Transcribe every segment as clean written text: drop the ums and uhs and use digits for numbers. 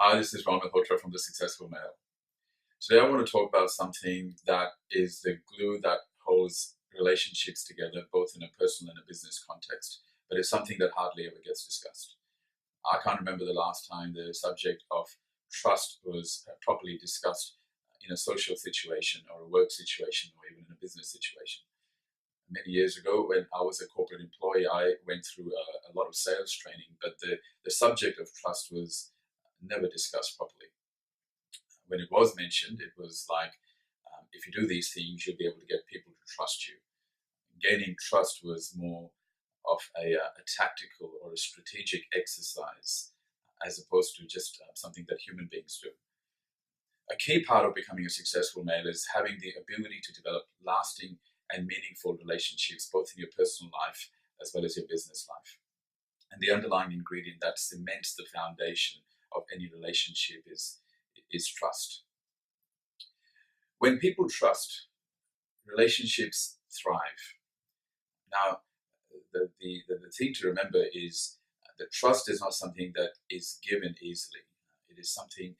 Hi, this is Ron Malhotra from The Successful Male. Today I want to talk about something that is the glue that holds relationships together, both in a personal and a business context, but it's something that hardly ever gets discussed. I can't remember the last time the subject of trust was properly discussed in a social situation or a work situation or even in a business situation. Many years ago, when I was a corporate employee, I went through a lot of sales training, but the subject of trust was never discussed properly. When it was mentioned, it was like, if you do these things, you'll be able to get people to trust you. Gaining trust was more of a tactical or a strategic exercise as opposed to just something that human beings do. A key part of becoming a successful male is having the ability to develop lasting and meaningful relationships, both in your personal life as well as your business life. And the underlying ingredient that cements the foundation of any relationship is trust. When people trust, relationships thrive. Now, the thing to remember is that trust is not something that is given easily. It is something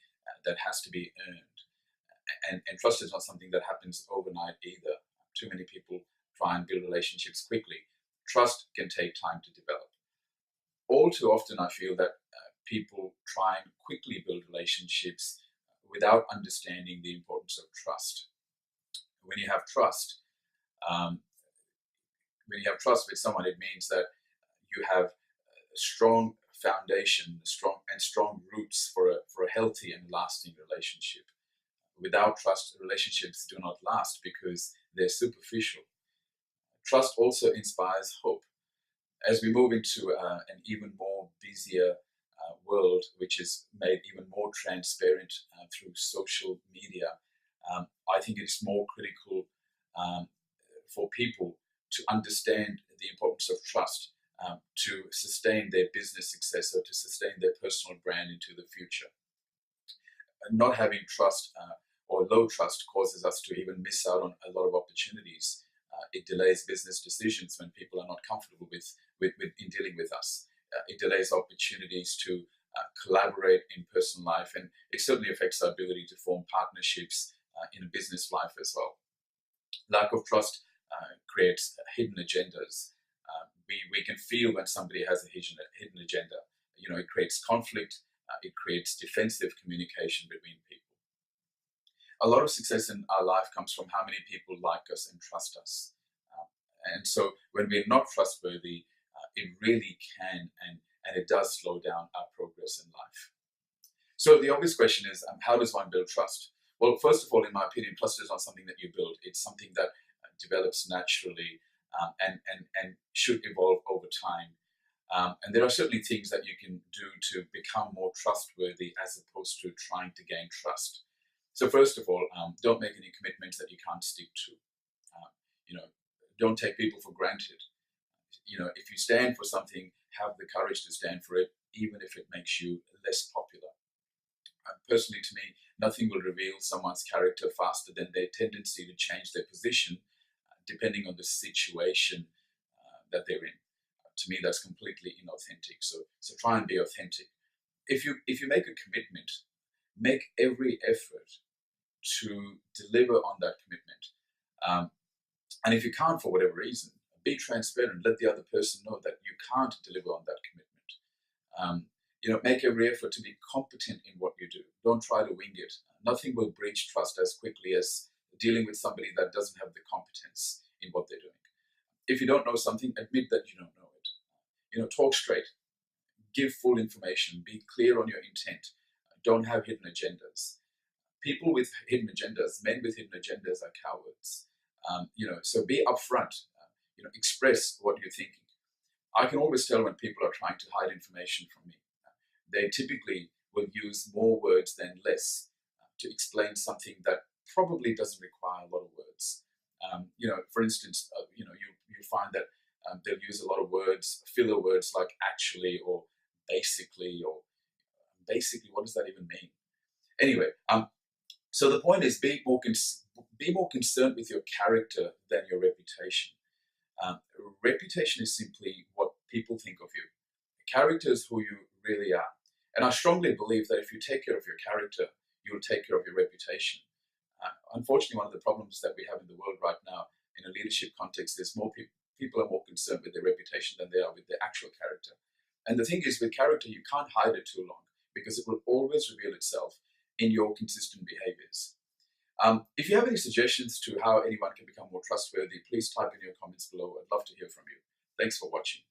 that has to be earned. And trust is not something that happens overnight either. Too many people try and build relationships quickly. Trust can take time to develop. All too often, I feel that people try and quickly build relationships without understanding the importance of trust. When you have trust, um, when you have trust with someone, it means that you have a strong foundation, strong roots for a healthy and lasting relationship. Without trust, relationships do not last because they're superficial. Trust also inspires hope. As we move into an even more busier world, which is made even more transparent through social media, I think it's more critical um, for people to understand the importance of trust to sustain their business success or to sustain their personal brand into the future. And not having trust or low trust causes us to even miss out on a lot of opportunities. It delays business decisions when people are not comfortable with in dealing with us. It delays opportunities to collaborate in personal life, and it certainly affects our ability to form partnerships in a business life as well. Lack of trust creates hidden agendas. We can feel when somebody has a hidden agenda. You know, it creates conflict. It creates defensive communication between people. A lot of success in our life comes from how many people like us and trust us. And so when we're not trustworthy, it really can and it does slow down our progress in life. So the obvious question is, how does one build trust? Well, first of all, in my opinion, trust is not something that you build. It's something that develops naturally and should evolve over time. And there are certainly things that you can do to become more trustworthy as opposed to trying to gain trust. So first of all, don't make any commitments that you can't stick to. Um, you know, don't take people for granted. You know, if you stand for something, have the courage to stand for it, even if it makes you less popular. Personally, to me, nothing will reveal someone's character faster than their tendency to change their position depending on the situation that they're in. To me, that's completely inauthentic. So try and be authentic. If you make a commitment, make every effort to deliver on that commitment. Um, and if you can't, for whatever reason, be transparent. Let the other person know that you can't deliver on that commitment. Make every effort to be competent in what you do. Don't try to wing it. Nothing will breach trust as quickly as dealing with somebody that doesn't have the competence in what they're doing. If you don't know something, admit that you don't know it. Talk straight. Give full information. Be clear on your intent. Don't have hidden agendas. People with hidden agendas, men with hidden agendas, are cowards. So be upfront. Express what you're thinking. I can always tell when people are trying to hide information from me. They typically will use more words than less to explain something that probably doesn't require a lot of words. For instance, you find that they'll use a lot of words, filler words like actually or basically or basically. What does that even mean? Anyway, so the point is be more concerned with your character than your reputation. Um, Reputation is simply what people think of you. Character is who you really are. And I strongly believe that if you take care of your character, you'll take care of your reputation. Unfortunately, one of the problems that we have in the world right now, in a leadership context, there's more people are more concerned with their reputation than they are with their actual character. And the thing is, with character, you can't hide it too long because it will always reveal itself in your consistent behaviors. If you have any suggestions to how anyone can become more trustworthy, please type in your comments below. I'd love to hear from you. Thanks for watching.